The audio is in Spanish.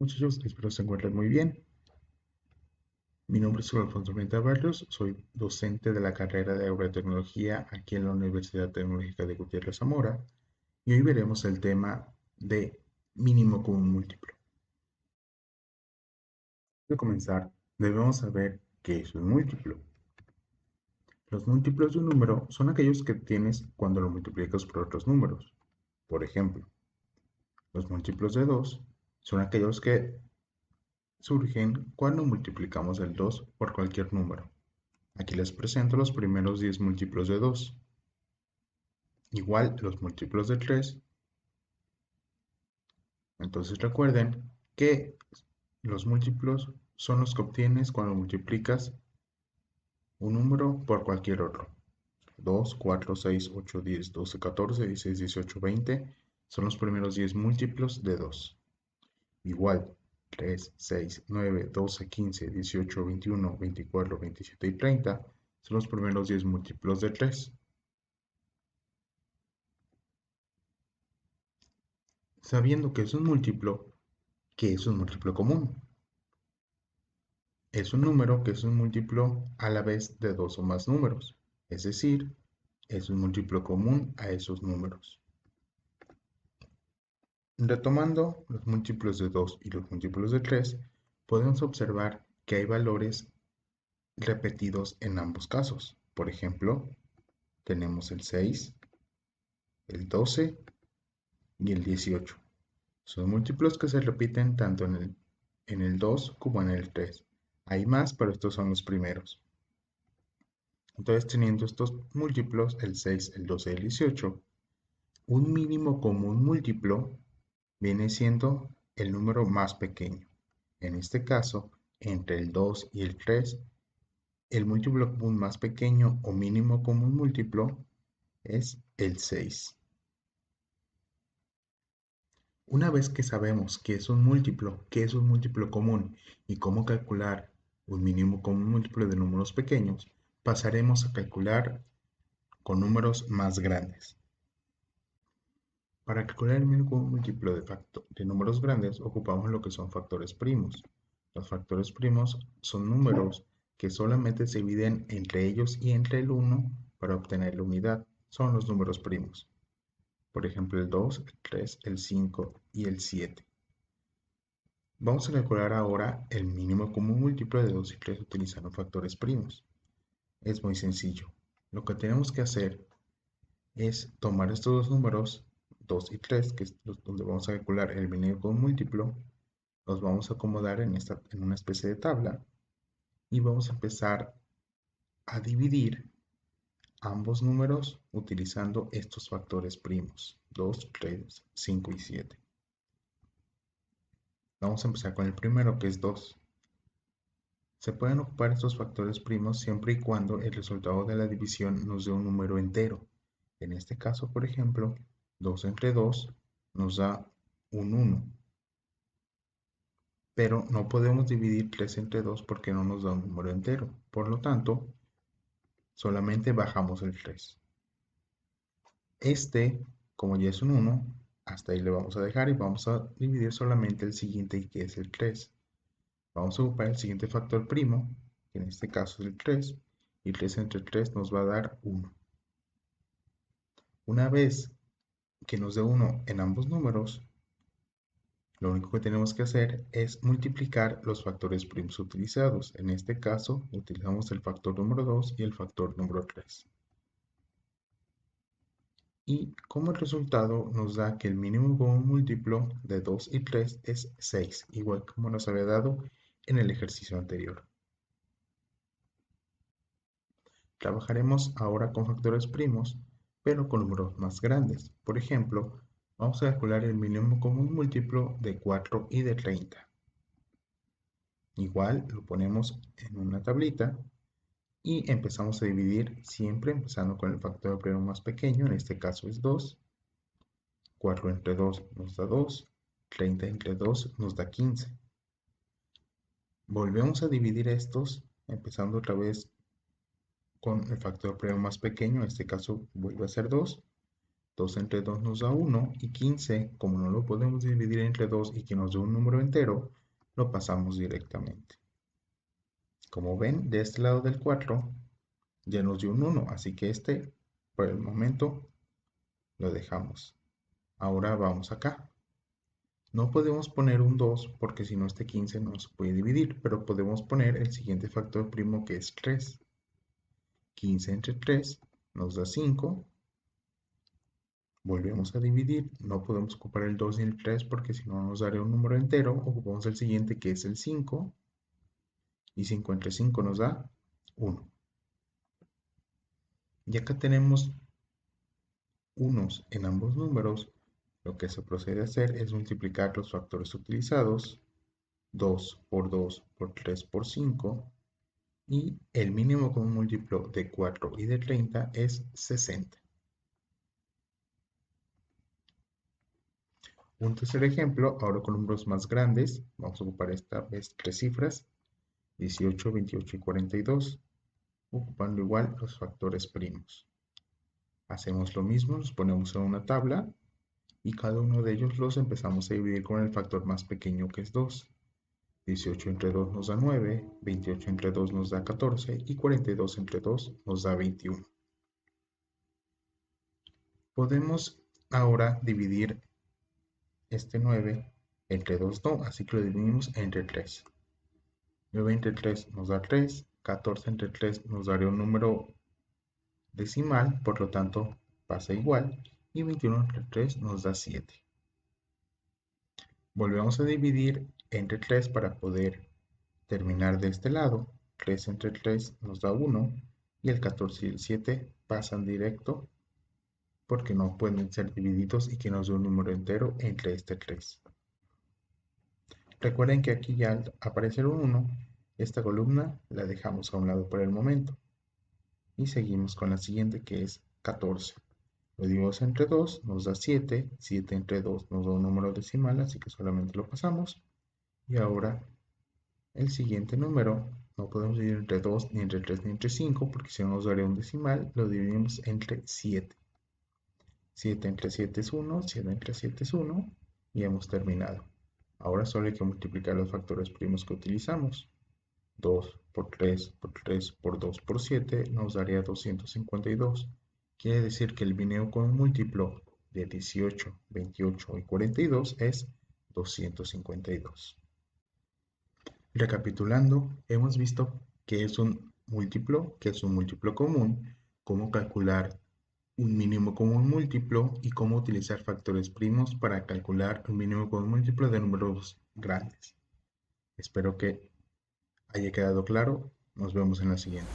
Muchachos, espero se encuentren muy bien. Mi nombre es Alfonso Menta Barrios, soy docente de la carrera de Agrotecnología aquí en la Universidad Tecnológica de Gutiérrez Zamora y hoy veremos el tema de mínimo común múltiplo. Antes de comenzar, debemos saber qué es un múltiplo. Los múltiplos de un número son aquellos que tienes cuando lo multiplicas por otros números. Por ejemplo, los múltiplos de 2 son aquellos que surgen cuando multiplicamos el 2 por cualquier número. Aquí les presento los primeros 10 múltiplos de 2. Igual los múltiplos de 3. Entonces recuerden que los múltiplos son los que obtienes cuando multiplicas un número por cualquier otro. 2, 4, 6, 8, 10, 12, 14, 16, 18, 20 son los primeros 10 múltiplos de 2. Igual 3, 6, 9, 12, 15, 18, 21, 24, 27 y 30 son los primeros 10 múltiplos de 3. Sabiendo que es un múltiplo, ¿qué es un múltiplo común? Es un número que es un múltiplo a la vez de dos o más números, es decir, es un múltiplo común a esos números. Retomando los múltiplos de 2 y los múltiplos de 3, podemos observar que hay valores repetidos en ambos casos. Por ejemplo, tenemos el 6, el 12 y el 18. Son múltiplos que se repiten tanto en el 2 como en el 3. Hay más, pero estos son los primeros. Entonces, teniendo estos múltiplos, el 6, el 12 y el 18, un mínimo común múltiplo viene siendo el número más pequeño. En este caso, entre el 2 y el 3, el múltiplo común más pequeño o mínimo común múltiplo es el 6. Una vez que sabemos qué es un múltiplo común y cómo calcular un mínimo común múltiplo de números pequeños, pasaremos a calcular con números más grandes. Para calcular el mínimo común múltiplo de números grandes, ocupamos lo que son factores primos. Los factores primos son números que solamente se dividen entre ellos y entre el 1 para obtener la unidad. Son los números primos. Por ejemplo, el 2, el 3, el 5 y el 7. Vamos a calcular ahora el mínimo común múltiplo de 2 y 3 utilizando factores primos. Es muy sencillo. Lo que tenemos que hacer es tomar estos dos números, 2 y 3, que es donde vamos a calcular el mínimo común múltiplo, los vamos a acomodar en una especie de tabla y vamos a empezar a dividir ambos números utilizando estos factores primos, 2, 3, 5 y 7. Vamos a empezar con el primero, que es 2. Se pueden ocupar estos factores primos siempre y cuando el resultado de la división nos dé un número entero. En este caso, por ejemplo, 2 entre 2 nos da un 1. Pero no podemos dividir 3 entre 2 porque no nos da un número entero. Por lo tanto, solamente bajamos el 3. Como ya es un 1, hasta ahí le vamos a dejar y vamos a dividir solamente el siguiente, que es el 3. Vamos a ocupar el siguiente factor primo, que en este caso es el 3, y 3 entre 3 nos va a dar 1. Una vez que nos dé 1 en ambos números, lo único que tenemos que hacer es multiplicar los factores primos utilizados. En este caso, utilizamos el factor número 2 y el factor número 3. Y como resultado nos da que el mínimo común múltiplo de 2 y 3 es 6, igual como nos había dado en el ejercicio anterior. Trabajaremos ahora con factores primos, pero con números más grandes. Por ejemplo, vamos a calcular el mínimo común múltiplo de 4 y de 30. Igual lo ponemos en una tablita y empezamos a dividir siempre empezando con el factor primo más pequeño, en este caso es 2. 4 entre 2 nos da 2. 30 entre 2 nos da 15. Volvemos a dividir estos empezando otra vez con el factor primo más pequeño, en este caso vuelve a ser 2. 2 entre 2 nos da 1 y 15, como no lo podemos dividir entre 2 y que nos dé un número entero, lo pasamos directamente. Como ven, de este lado del 4 ya nos dio un 1, así que este, por el momento, lo dejamos. Ahora vamos acá. No podemos poner un 2 porque si no este 15 no se puede dividir, pero podemos poner el siguiente factor primo que es 3. 15 entre 3 nos da 5. Volvemos a dividir, no podemos ocupar el 2 ni el 3 porque si no nos daría un número entero. Ocupamos el siguiente que es el 5 y 5 entre 5 nos da 1. Y acá tenemos unos en ambos números. Lo que se procede a hacer es multiplicar los factores utilizados, 2 por 2 por 3 por 5, y el mínimo común múltiplo de 4 y de 30 es 60. Un tercer ejemplo, ahora con números más grandes, vamos a ocupar esta vez 3 cifras, 18, 28 y 42, ocupando igual los factores primos. Hacemos lo mismo, los ponemos en una tabla y cada uno de ellos los empezamos a dividir con el factor más pequeño que es 2. 18 entre 2 nos da 9, 28 entre 2 nos da 14 y 42 entre 2 nos da 21. Podemos ahora dividir este 9 entre 2 no, así que lo dividimos entre 3. 9 entre 3 nos da 3, 14 entre 3 nos daría un número decimal, por lo tanto pasa igual, y 21 entre 3 nos da 7. Volvemos a dividir entre 3 para poder terminar de este lado. 3 entre 3 nos da 1 y el 14 y el 7 pasan directo porque no pueden ser divididos y que nos dé un número entero entre este 3. Recuerden que aquí ya al aparecer un 1, esta columna la dejamos a un lado por el momento. Y seguimos con la siguiente que es 14. Lo dividimos entre 2, nos da 7. 7 entre 2 nos da un número decimal, así que solamente lo pasamos. Y ahora el siguiente número no podemos dividir entre 2, ni entre 3, ni entre 5, porque si no nos daría un decimal, lo dividimos entre 7. 7 entre 7 es 1, 7 entre 7 es 1, y hemos terminado. Ahora solo hay que multiplicar los factores primos que utilizamos. 2 por 3 por 3 por 2 por 7 nos daría 252. Quiere decir que el bineo común múltiplo de 18, 28 y 42 es 252. Recapitulando, hemos visto qué es un múltiplo, qué es un múltiplo común, cómo calcular un mínimo común múltiplo y cómo utilizar factores primos para calcular un mínimo común múltiplo de números grandes. Espero que haya quedado claro. Nos vemos en la siguiente.